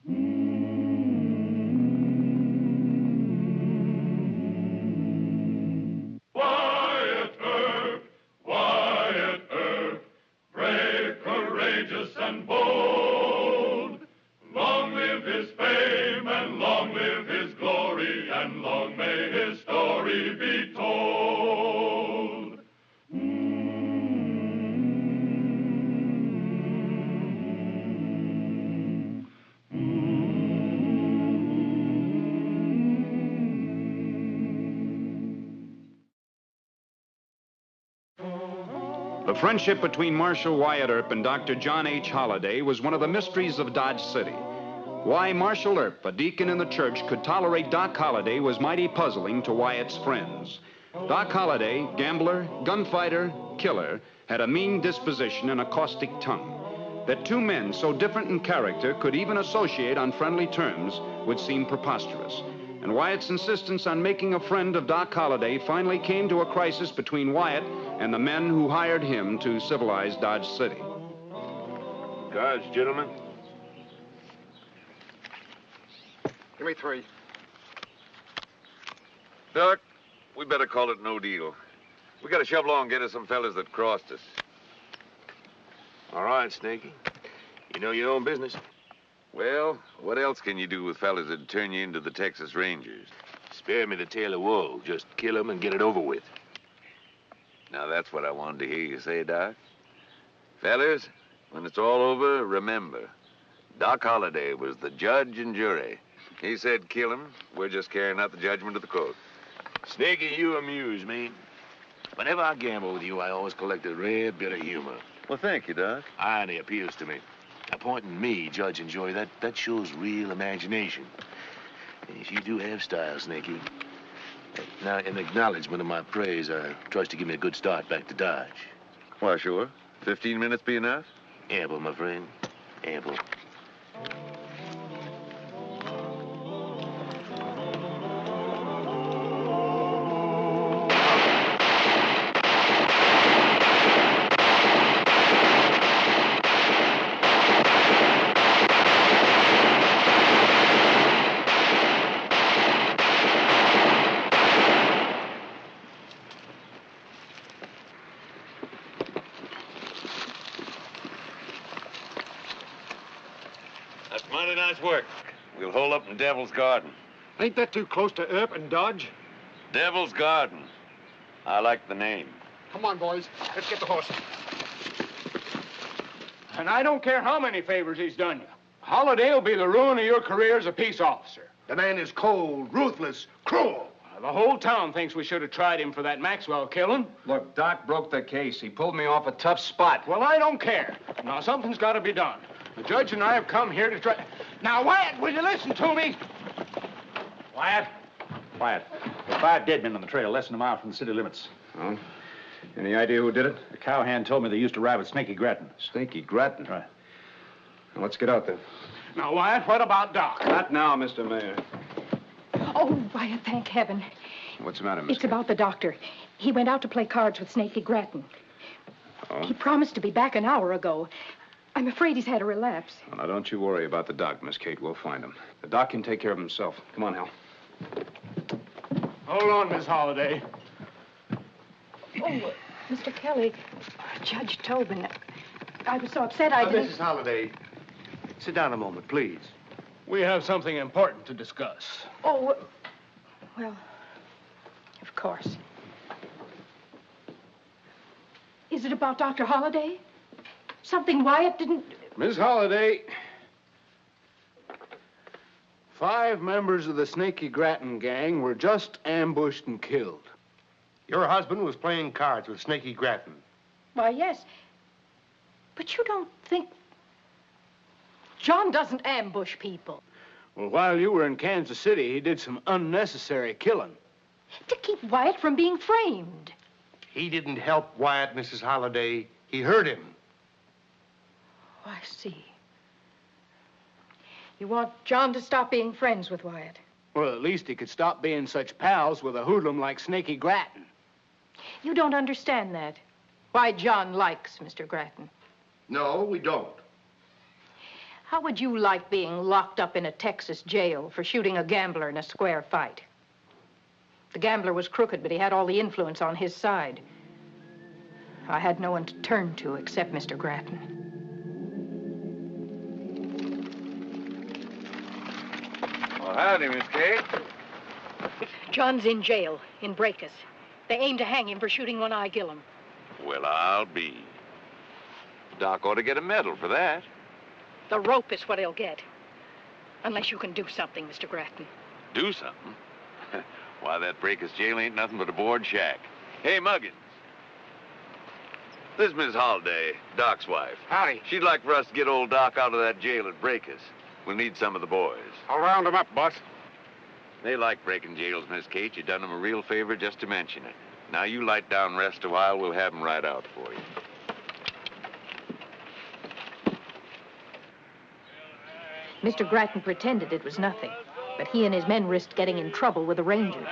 Wyatt Earp, Wyatt Earp, brave, courageous, and bold. Long live his fame, and long live his glory, and long may his story be told. The friendship between Marshal Wyatt Earp and Dr. John H. Holliday was one of the mysteries of Dodge City. Why Marshal Earp, a deacon in the church, could tolerate Doc Holliday was mighty puzzling to Wyatt's friends. Doc Holliday, gambler, gunfighter, killer, had a mean disposition and a caustic tongue. That two men so different in character could even associate on friendly terms would seem preposterous. And Wyatt's insistence on making a friend of Doc Holliday finally came to a crisis between Wyatt and the men who hired him to civilize Dodge City. Cards, gentlemen. Give me 3. Doc, we better call it no deal. We gotta shove along and get us some fellas that crossed us. All right, Snaky. You know your own business. Well, what else can you do with fellas that turn you into the Texas Rangers? Spare me the tale of woe. Just kill 'em and get it over with. Now, that's what I wanted to hear you say, Doc. Fellas, when it's all over, remember, Doc Holliday was the judge and jury. He said kill him. We're just carrying out the judgment of the court. Snaky, you amuse me. Whenever I gamble with you, I always collect a rare bit of humor. Well, thank you, Doc. Irony appeals to me. Appointing me judge and jury, that shows real imagination. Yes, you do have style, Snaky. Now, in acknowledgement of my praise, I trust you give me a good start back to Dodge. Why, sure. 15 minutes be enough? Ample, my friend. Ample. That's mighty nice work. We'll hole up in Devil's Garden. Ain't that too close to Earp and Dodge? Devil's Garden. I like the name. Come on, boys. Let's get the horse. And I don't care how many favors he's done you. Holliday will be the ruin of your career as a peace officer. The man is cold, ruthless, cruel. The whole town thinks we should have tried him for that Maxwell killing. Look, Doc broke the case. He pulled me off a tough spot. Well, I don't care. Now, something's got to be done. The judge and I have come here to try... Now, Wyatt, will you listen to me? Wyatt? Wyatt, there are 5 dead men on the trail less than a mile from the city limits. Oh? Any idea who did it? The cowhand told me they used to ride with Snaky Grattan. Snaky Grattan? Right. Now, let's get out there. Now, Wyatt, what about Doc? Not now, Mr. Mayor. Oh, Wyatt, thank heaven. What's the matter, Miss? It's about the doctor. He went out to play cards with Snaky Grattan. Oh? He promised to be back an hour ago. I'm afraid he's had a relapse. Well, now, don't you worry about the doc, Miss Kate. We'll find him. The doc can take care of himself. Come on, Hal. Hold on, Miss Holliday. Oh, Mr. Kelly, Judge Tobin, I was so upset I didn't... Mrs. Holliday, sit down a moment, please. We have something important to discuss. Oh, well, of course. Is it about Dr. Holliday? Something Wyatt didn't... Miss Holliday, 5 members of the Snaky Grattan gang were just ambushed and killed. Your husband was playing cards with Snaky Grattan. Why, yes. But you don't think... John doesn't ambush people. Well, while you were in Kansas City, he did some unnecessary killing. To keep Wyatt from being framed. He didn't help Wyatt, Mrs. Holliday. He hurt him. Oh, I see. You want John to stop being friends with Wyatt? Well, at least he could stop being such pals with a hoodlum like Snaky Grattan. You don't understand that. Why John likes Mr. Grattan. No, we don't. How would you like being locked up in a Texas jail for shooting a gambler in a square fight? The gambler was crooked, but he had all the influence on his side. I had no one to turn to except Mr. Grattan. Well, howdy, Miss Kate. John's in jail in Breakus. They aim to hang him for shooting One-Eye Gillum. Well, I'll be. Doc ought to get a medal for that. The rope is what he'll get. Unless you can do something, Mr. Grattan. Do something? Why, that Breakus jail ain't nothing but a board shack. Hey, Muggins. This is Miss Holliday, Doc's wife. Howdy. She'd like for us to get old Doc out of that jail at Breakus. We'll need some of the boys. I'll round them up, boss. They like breaking jails, Miss Kate. You done them a real favor just to mention it. Now, you light down, rest a while. We'll have them right out for you. Mr. Grattan pretended it was nothing, but he and his men risked getting in trouble with the Rangers.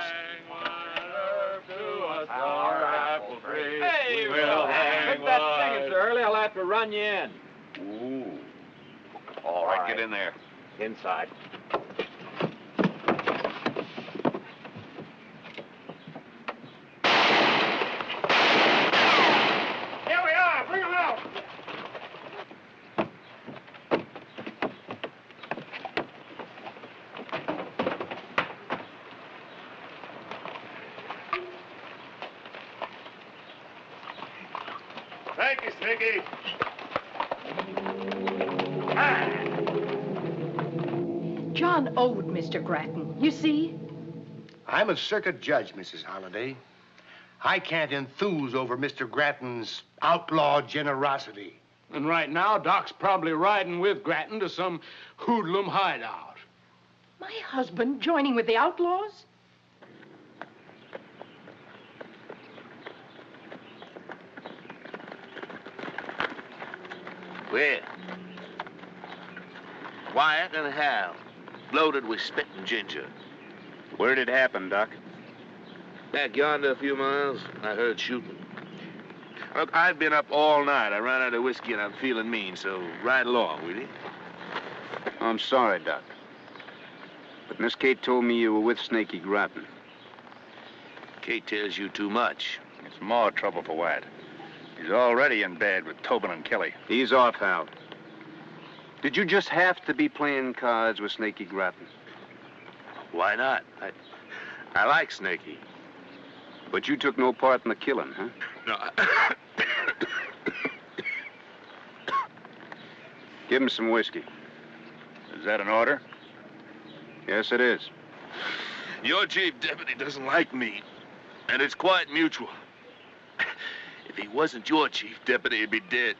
Hey, quit that singing so early. I'll have to run you in. Ooh. All right, get in there. Inside. Here we are. Bring them out. Thank you, Snicky. John owed Mr. Grattan, you see? I'm a circuit judge, Mrs. Holliday. I can't enthuse over Mr. Grattan's outlaw generosity. And right now, Doc's probably riding with Grattan to some hoodlum hideout. My husband joining with the outlaws? Where? Wyatt and Hal, loaded with spit and ginger. Where did it happen, Doc? Back yonder a few miles, I heard shooting. Look, I've been up all night. I ran out of whiskey and I'm feeling mean, so ride along, will you? I'm sorry, Doc. But Miss Kate told me you were with Snaky Grattan. Kate tells you too much. It's more trouble for Wyatt. He's already in bed with Tobin and Kelly. He's off, Hal. Did you just have to be playing cards with Snaky Grattan? Why not? I like Snaky. But you took no part in the killing, huh? No, Give him some whiskey. Is that an order? Yes, it is. Your chief deputy doesn't like me, and it's quite mutual. If he wasn't your chief deputy, he'd be dead.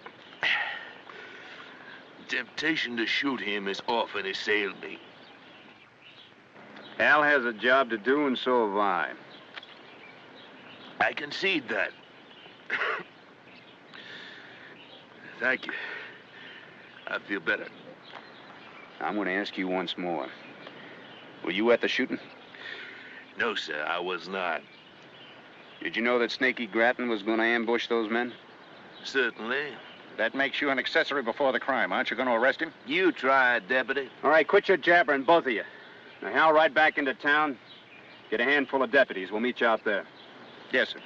The temptation to shoot him has often assailed me. Hal has a job to do, and so have I. I concede that. Thank you. I feel better. I'm going to ask you once more. Were you at the shooting? No, sir, I was not. Did you know that Snaky Grattan was going to ambush those men? Certainly. That makes you an accessory before the crime. Aren't you going to arrest him? You tried, deputy. All right, quit your jabbering, both of you. Now, Hal, right back into town. Get a handful of deputies. We'll meet you out there. Yes, sir.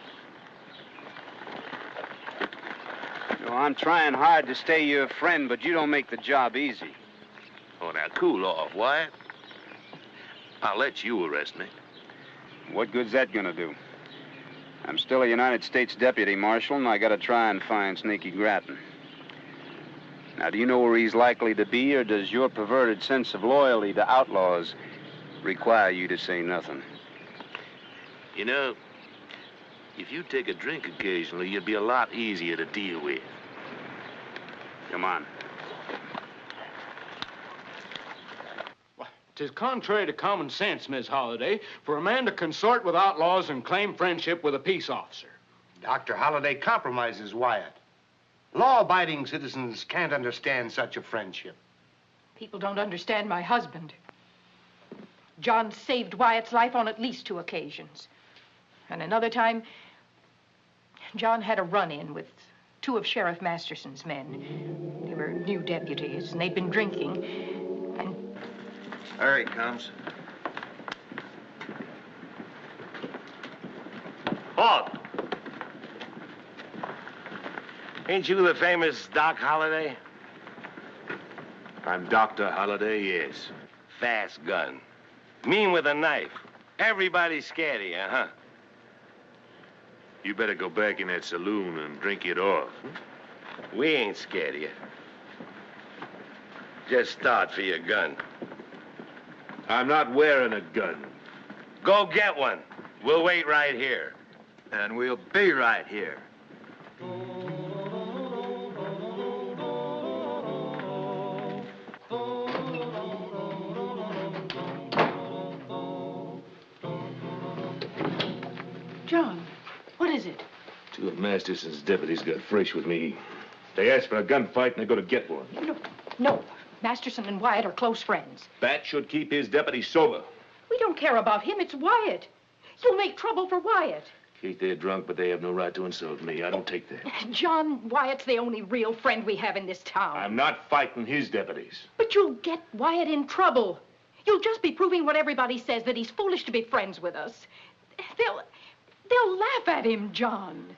You know, I'm trying hard to stay your friend, but you don't make the job easy. Oh, now, cool off, Wyatt. I'll let you arrest me. What good's that going to do? I'm still a United States deputy marshal, and I got to try and find Snaky Grattan. Now, do you know where he's likely to be, or does your perverted sense of loyalty to outlaws require you to say nothing? You know, if you take a drink occasionally, you'd be a lot easier to deal with. Come on. Tis contrary to common sense, Miss Holliday, for a man to consort with outlaws and claim friendship with a peace officer. Dr. Holliday compromises Wyatt. Law-abiding citizens can't understand such a friendship. People don't understand my husband. John saved Wyatt's life on at least 2 occasions. And another time, John had a run-in with 2 of Sheriff Masterson's men. They were new deputies, and they'd been drinking. And There he comes. Halt! Ain't you the famous Doc Holliday? I'm Dr. Holliday, yes. Fast gun. Mean with a knife. Everybody's scared of you, huh? You better go back in that saloon and drink it off. We ain't scared of you. Just start for your gun. I'm not wearing a gun. Go get one. We'll wait right here. And we'll be right here. John, what is it? Two of Masterson's deputies got fresh with me. They asked for a gunfight, and they're going to get one. No. Masterson and Wyatt are close friends. That should keep his deputies sober. We don't care about him. It's Wyatt. You'll make trouble for Wyatt. Kate, they're drunk, but they have no right to insult me. I don't take that. John, Wyatt's the only real friend we have in this town. I'm not fighting his deputies. But you'll get Wyatt in trouble. You'll just be proving what everybody says, that he's foolish to be friends with us. They'll laugh at him, John.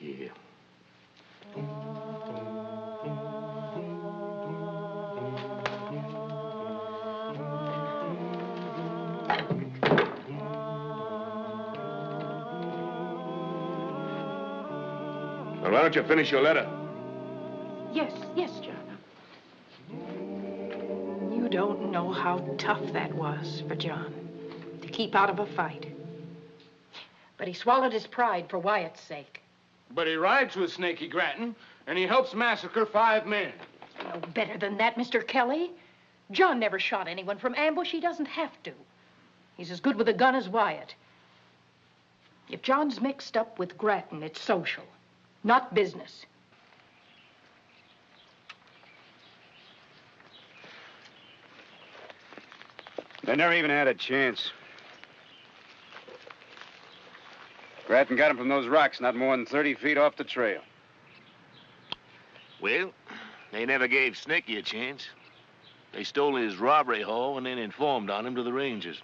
Yeah. Well, why don't you finish your letter? Yes, John. You don't know how tough that was for John, to keep out of a fight. But he swallowed his pride for Wyatt's sake. But he rides with Snaky Grattan, and he helps massacre 5 men. No better than that, Mr. Kelly. John never shot anyone from ambush. He doesn't have to. He's as good with a gun as Wyatt. If John's mixed up with Grattan, it's social, not business. They never even had a chance. Grattan got him from those rocks not more than 30 feet off the trail. Well, they never gave Snaky a chance. They stole his robbery haul and then informed on him to the Rangers.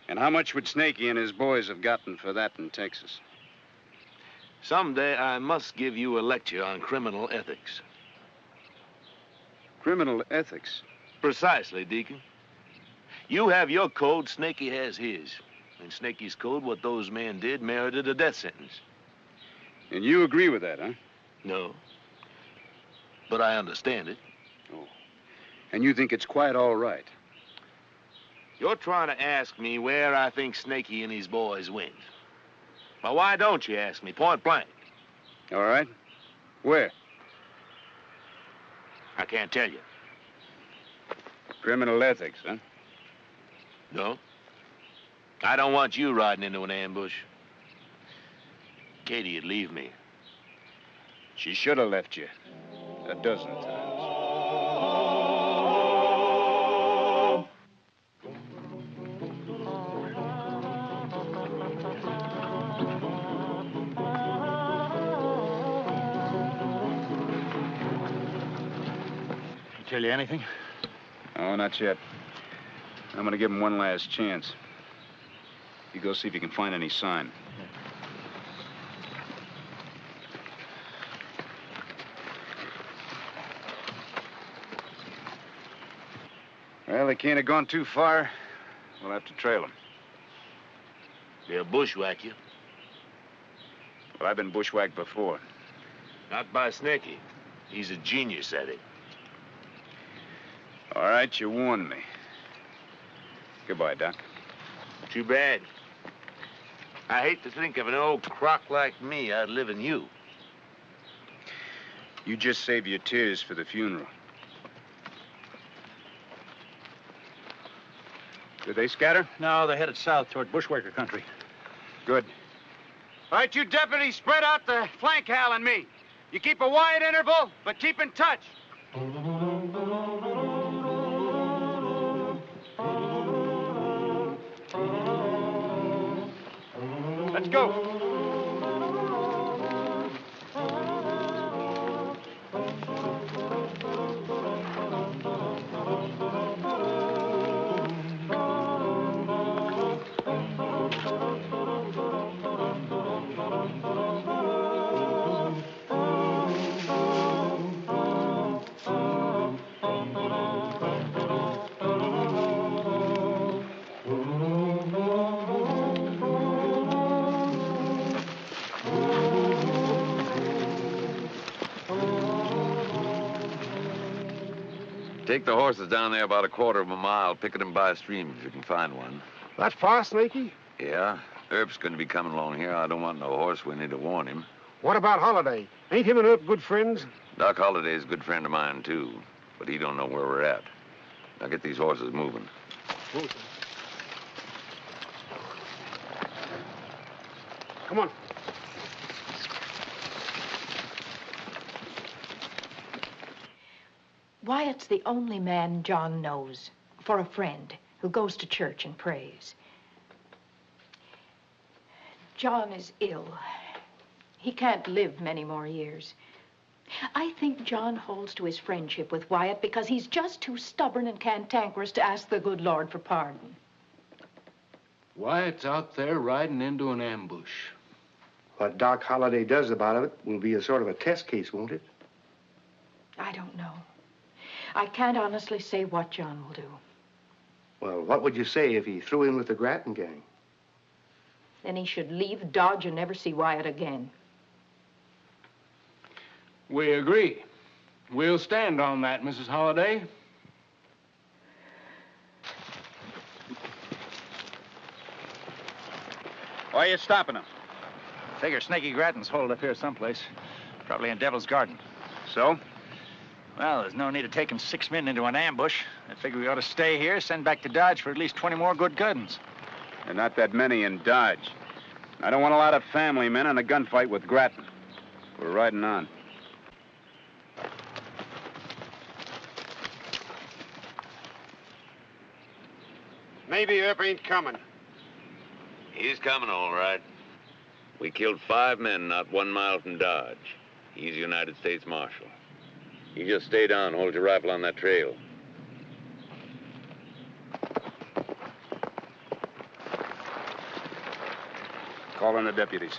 And how much would Snaky and his boys have gotten for that in Texas? Someday I must give you a lecture on criminal ethics. Criminal ethics? Precisely, Deacon. You have your code, Snaky has his. In Snaky's code, what those men did merited a death sentence. And you agree with that, huh? No. But I understand it. Oh. And you think it's quite all right? You're trying to ask me where I think Snaky and his boys went. Well, why don't you ask me point blank? All right. Where? I can't tell you. Criminal ethics, huh? No. I don't want you riding into an ambush. Katie'd leave me. She should have left you 12 times. Tell you anything? Oh, not yet. I'm gonna give him one last chance. You go see if you can find any sign. Well, they can't have gone too far. We'll have to trail them. They'll bushwhack you. Well, I've been bushwhacked before. Not by Snaky. He's a genius at it. All right, you warned me. Goodbye, Doc. Too bad. I hate to think of an old crock like me outliving you. You just save your tears for the funeral. Did they scatter? No, they're headed south toward bushwhacker country. Good. All right, you deputies, spread out the flank Hal and me. You keep a wide interval, but keep in touch. Let's go. Take the horses down there about a quarter of a mile, picket them by a stream if you can find one. That's far, Snaky. Yeah, Earp's going to be coming along here. I don't want no horse winnie to warn him. What about Holiday? Ain't him and Earp good friends? Doc Holliday's a good friend of mine, too, but he don't know where we're at. Now get these horses moving. Come on. Wyatt's the only man John knows for a friend who goes to church and prays. John is ill. He can't live many more years. I think John holds to his friendship with Wyatt because he's just too stubborn and cantankerous to ask the good Lord for pardon. Wyatt's out there riding into an ambush. What Doc Holliday does about it will be a sort of a test case, won't it? I don't know. I can't honestly say what John will do. Well, what would you say if he threw in with the Grattan gang? Then he should leave Dodge and never see Wyatt again. We agree. We'll stand on that, Mrs. Holliday. Why are you stopping him? Figure Snaky Grattan's holed up here someplace. Probably in Devil's Garden. So? Well, there's no need of taking 6 men into an ambush. I figure we ought to stay here, send back to Dodge for at least 20 more good guns. There are not that many in Dodge. I don't want a lot of family men in a gunfight with Grattan. We're riding on. Maybe Earp ain't coming. He's coming, all right. We killed 5 men not 1 mile from Dodge. He's United States Marshal. You just stay down, hold your rifle on that trail. Call in the deputies.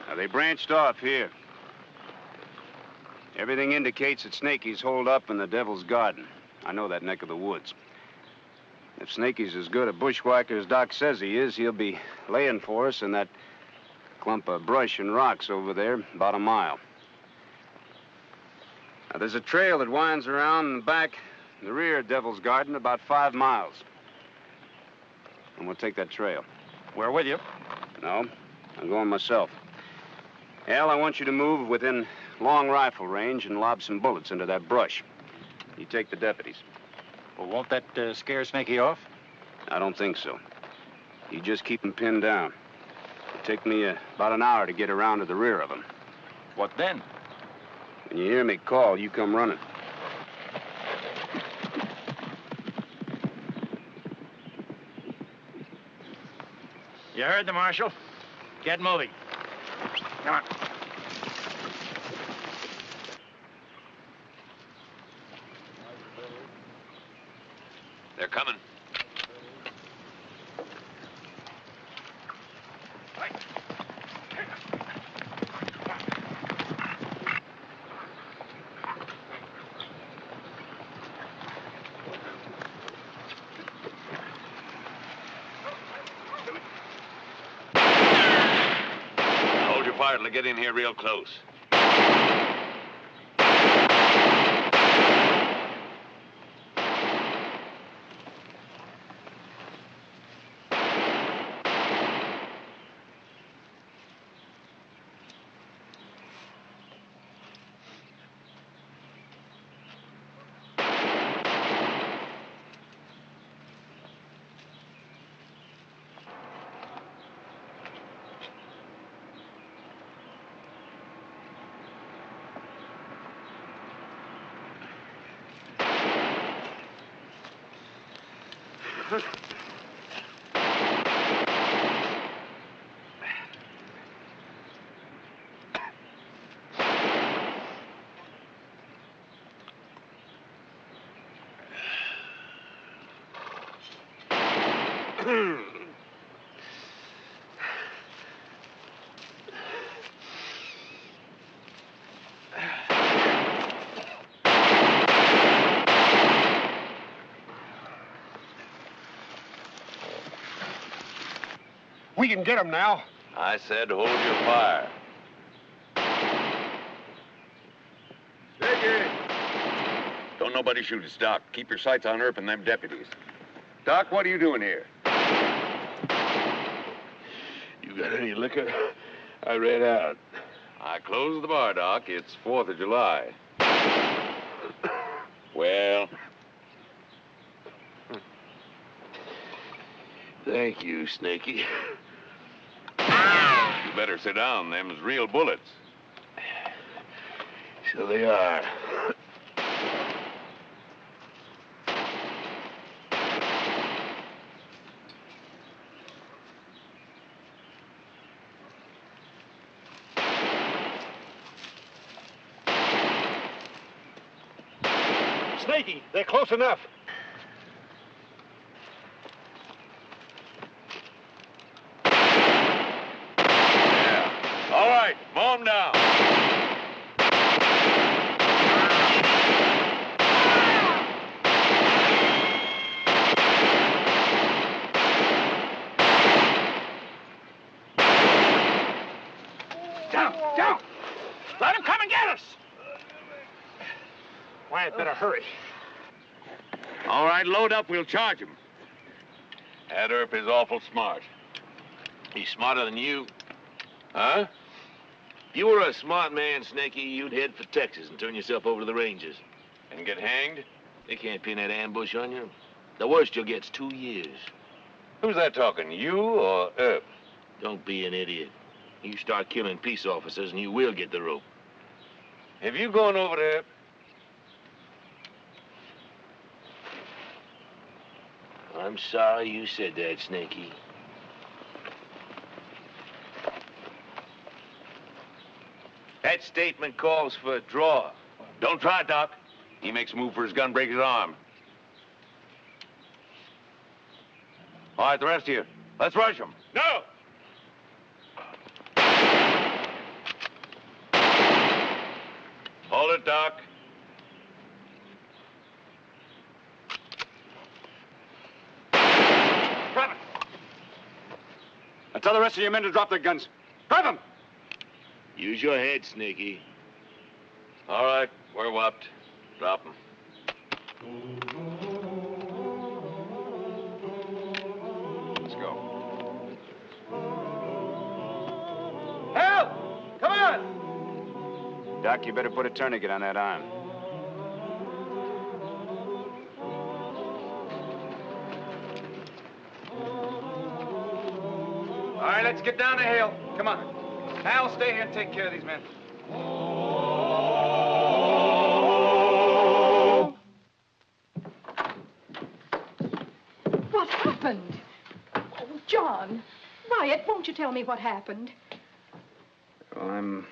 Now, they branched off here. Everything indicates that Snaky's holed up in the Devil's Garden. I know that neck of the woods. If Snaky's as good a bushwhacker as Doc says he is, he'll be laying for us in that clump of brush and rocks over there, about a mile. Now, there's a trail that winds around in the back, in the rear of Devil's Garden, about 5 miles. And we'll take that trail. We're with you. No, I'm going myself. Al, I want you to move within long rifle range and lob some bullets into that brush. You take the deputies. Well, won't that scare Snaky off? I don't think so. You just keep him pinned down. It'll take me about an hour to get around to the rear of him. What then? When you hear me call, you come running. You heard the Marshal. Get moving. Come on. They're coming. Hold your fire till they get in here real close. We can get him now. I said hold your fire. Sticky! Don't nobody shoot us, Doc. Keep your sights on Earp and them deputies. Doc, what are you doing here? You got any liquor? I ran out. I closed the bar, Doc. It's 4th of July. Well, Thank you, Snaky. You better sit down. Them's real bullets. So they are. Snaky, they're close enough. Yeah. All right, mow 'em down. Down! Let him come and get us! Wyatt, better hurry. all right, load up. We'll charge him. That Earp is awful smart. He's smarter than you. Huh? If you were a smart man, Snaky, you'd head for Texas and turn yourself over to the Rangers. And get hanged? They can't pin that ambush on you. The worst you'll get's 2 years. Who's that talking, you or Earp? Don't be an idiot. You start killing peace officers and you will get the rope. Have you gone over to Earp? I'm sorry you said that, Snaky. That statement calls for a draw. Don't try, Doc. He makes a move for his gun, break his arm. All right, the rest of you, let's rush him. No! Hold it, Doc. Grab it. Now tell the rest of your men to drop their guns. Grab them! Use your head, Snaky. All right, we're whopped. Drop him. Let's go. Help! Come on! Doc, you better put a tourniquet on that arm. All right, let's get down the hill. Come on. Al, stay here and take care of these men. What happened? Oh, John. Wyatt, won't you tell me what happened? Well, I'm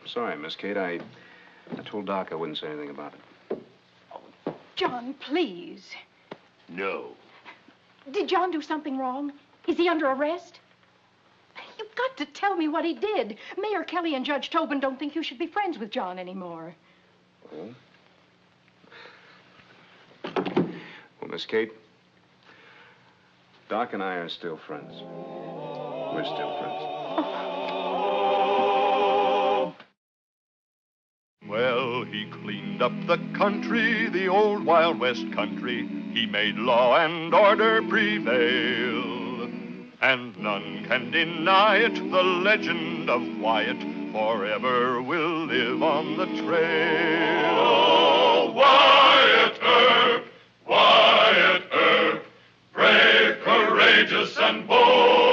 sorry, Miss Kate. I told Doc I wouldn't say anything about it. John, please. No. Did John do something wrong? Is he under arrest? You've got to tell me what he did. Mayor Kelly and Judge Tobin don't think you should be friends with John anymore. Oh? Well, Miss Kate, Doc and I are still friends. We're still friends. Well, he cleaned up the country, the old Wild West country. He made law and order prevail. And none can deny it, the legend of Wyatt forever will live on the trail. Oh, Wyatt Earp, brave, courageous, and bold.